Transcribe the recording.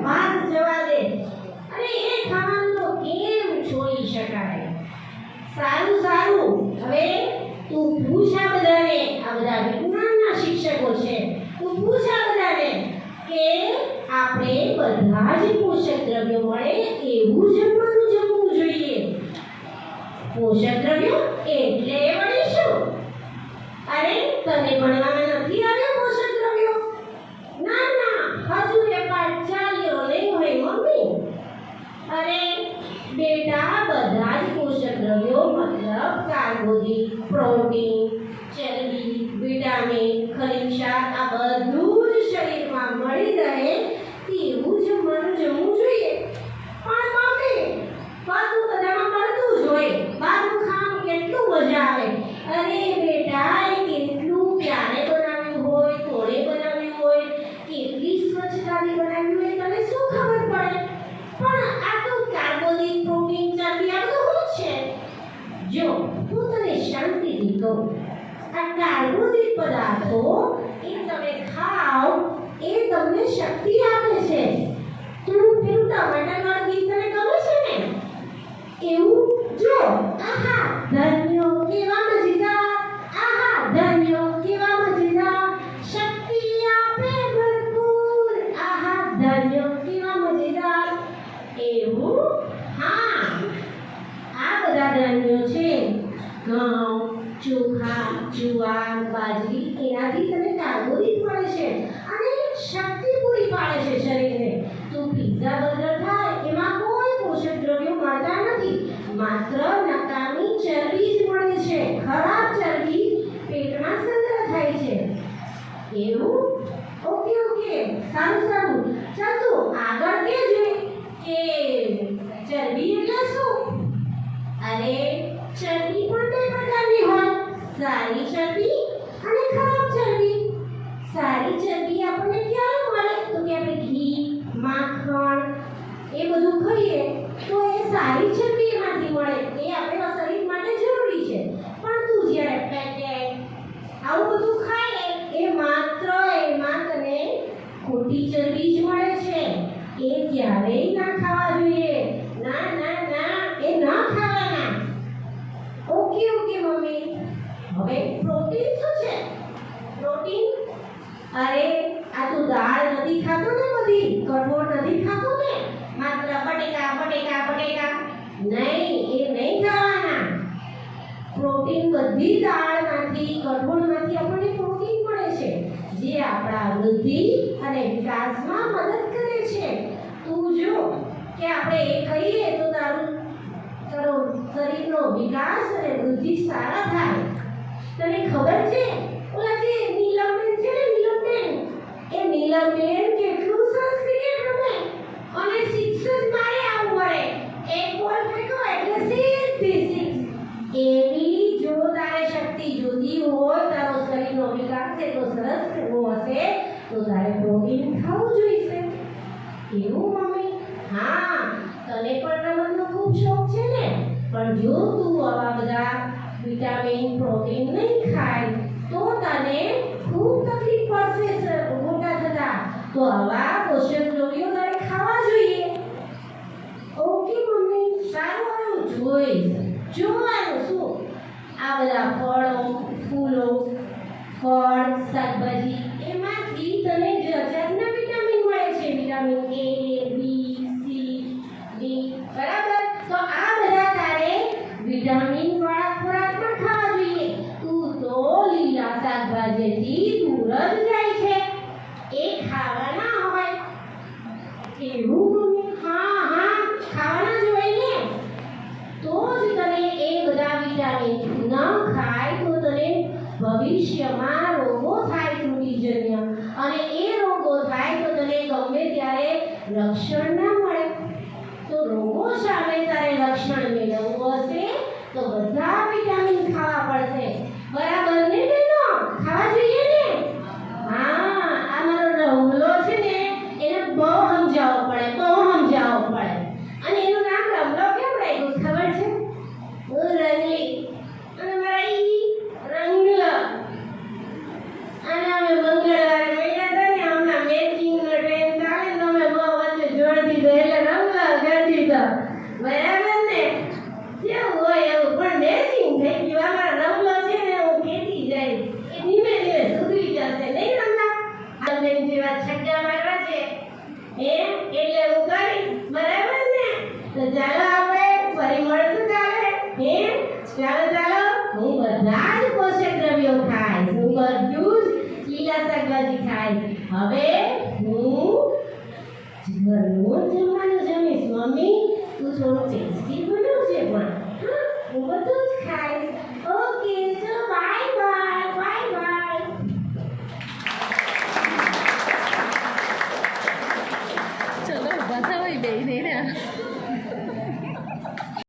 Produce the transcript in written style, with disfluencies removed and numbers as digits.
ભાત જવા દે. અરે એ ખાવાનું તો કેમ છોડી શકાય? સારું સારું, હવે તું પૂછ આ બધાને, આ બધા વિજ્ઞાનના શિક્ષકો છે, તું પૂછ આ બધાને કે આપણે બધા જ પોષક દ્રવ્યો મળે એવું જમવાનું જમવું જોઈએ. પોષક દ્રવ્યો એટલે વળી શું? અરે તને ભણવામાં નથી આવ્યા પોષક દ્રવ્યો? ના ના, હજુ એ પાઠ ચાલ્યો નહીં હોય મમ્મી. અરે બેટા, બધા જ પોષક દ્રવ્યો મતલબ કાર્બોદિત, પ્રોટીન, ચરબી, વિટામિન, ખનિજ ક્ષાર આ બધું જ શરીરમાં મળી રહે તેવું જમવાનું જમવું જોઈએ. પણ મમ્મી, બધું બધામાં મળતું જ હોય, બહારનું ખાવાનું કેટલું મજા આવે. અરે બેટા, એ કેટલું ક્યારે બનાવ્યું હોય, કોણે બનાવ્યું હોય, કેટલી સ્વચ્છતાથી બનાવ્યું હોય તને શું ખબર પડે? પણ આ તો કાર્બોદિત, પ્રોટીન, ચરબી આ બધું શું છે? જો હું તને શાંતિથી કહું, આ કાર્બોદિત પદાર્થો એ તમે ખાઓ એ તમને શક્તિ આપે છે. પેલું ટમાટરવાળું ગીત તને ગમે છે ને? એવું જો, આહા ધન્યો કેવા મજેદાર, આહા ધન્યો કેવા મજેદાર, શક્તિ આપે ભરપૂર, આહા ધન્યો કેવા મજેદાર. એવું? હા, આ બધા ધાન્યો છે, ઘઉં, ચોખા, જુવાર, બાજરી, એનાથી તને કાર્બોદિત મળે છે અને શક્તિ પૂરી પાડે છે શરીરને. તું પિઝા બર્ગર ખાય એમાં કોઈ પોષક દ્રવ્યો મળતા નથી, માત્ર નકામી ચરબી જ મળે છે. ખરાબ ચરબી પેટમાં સંગ્રહ થાય છે. એવું? ઓકે ઓકે, સારું સારું, ચાલ તું આગળ કહેજે કે ચરબી એટલે શું? અરે ચરબી પણ બે પ્રકારની હોય, સારી ચરબી અને ખરાબ ચરબી. સારી ચરબી આપણને ક્યારે મળે? તો કે આપણે ઘી, માખણ એ બધું ખાઈએ તો એ સારી ચરબી એમાંથી મળે, એ આપણા શરીર માટે જરૂરી છે. પણ તું જ્યારે પેકેટ આવું બધું ખાય એ માત્ર એમાં તને ખોટી ચરબી જ મળે છે. એ ક્યારેય ના ખાવા જોઈએ. ના ના ના, એ ના ખાવાના. Okay okay mummy. હવે પ્રોટીન શું છે? પ્રોટીન, અરે આ તું દાળ નથી ખાતો ને, બધી કઠોળ નથી ખાતો ને, માત્ર બટેકા બટેકા બટેકા નહીં, એ નહીં ખાવાના. પ્રોટીન બધી દાળમાંથી, કઠોળમાંથી આપણને પ્રોટીન મળે છે, જે આપણા વૃદ્ધિ અને વિકાસમાં મદદ કરે છે. તું જો કે આપણે એ ખાઈએ તો તારો શરીરનો વિકાસ અને વૃદ્ધિ સારા થાય. તને ખબર છે ઓલા જે નીલમબેન છે ને, નીલમબેન, એ નીલમબેન કેટલું સરસ ક્રિકેટ રમે અને સિક્સ જ મારે આવું મળે. એક બોલ ફેંકો એટલે સીધી સિક્સ. એવી જો તારે શક્તિ જોતી હોય, તારો શરીરનો વિકાસ એટલો સરસ કરવો હશે તો તારે પ્રોટીન ખાવું જોઈશે. એવું મમ્મી? હા, તને પણ રમતનો ખૂબ શોખ છે ને, પણ જો તું આવા બધા વિટામિન, પ્રોટીન નહીં ખાય તો તને ખૂબ તકલીફ પડશે મોટા થતા. તો આવા પોષક દ્રવ્યો તારે ખાવા જોઈએ. ઓકે મમ્મી, સારું જોઈશ. જોવાનું શું? આ બધા ફળો, ફૂલો, ફળ, શાકભાજી એમાંથી તને જાતના વિટામિન મળે છે. Vitamin A, B, C, D, બરાબર? તો આ બધા તારે વિટામિન વાળા ખોરાક પણ ખાવા જોઈએ. તું તો લીલા શાકભાજીથી દૂર જ જાય છે, એ ખાવાના હોય. એવું મમ્મી? હા હા, ખાવાના જ હોય ને. તો જ તને એ બધા વિટામિન ન ખાય તો તને ભવિષ્યમાં રોગો થાય ત્રુટિજન્ય, અને એ રોગો થાય તો તને ગમે ત્યારે રક્ષણ ના મળે. તો રોગો સામે તારે રક્ષણ મેળવવું હશે તો બધા વિટામિન ખાવા પડશે. બરાબર ને બેનો? ખાવા જોઈએ ને? હા, આ મારો રમલો છે ને, એને બહુ સમજાવવો પડે, બહુ સમજાવવો પડે. અને એનું નામ રમલો કેમ રાખ્યું ખબર છે? હું રંગલી અને મારા ઈ રંગલ. અને અમે મંગળવારે મળ્યા હતા ને, હમણાં મેચિંગ ટ્રેન ચાલે ને, અમે બહુ વચ્ચે એટલે હું કરીશ બરાબર ને તો ચાલો આપણે ફરી મળશું કાલે ચાલો ચાલો હું બધા જ પોષક દ્રવ્યો ખાઈશ હું બધું જ લીલા શાકભાજી ખાઈશ હવે હું ઘરનું જ જમવાનું જમીશ મમ્મી તું થોડું ટેસ્ટી બનાવજે પણ હા હું બધું જ ખાઈશ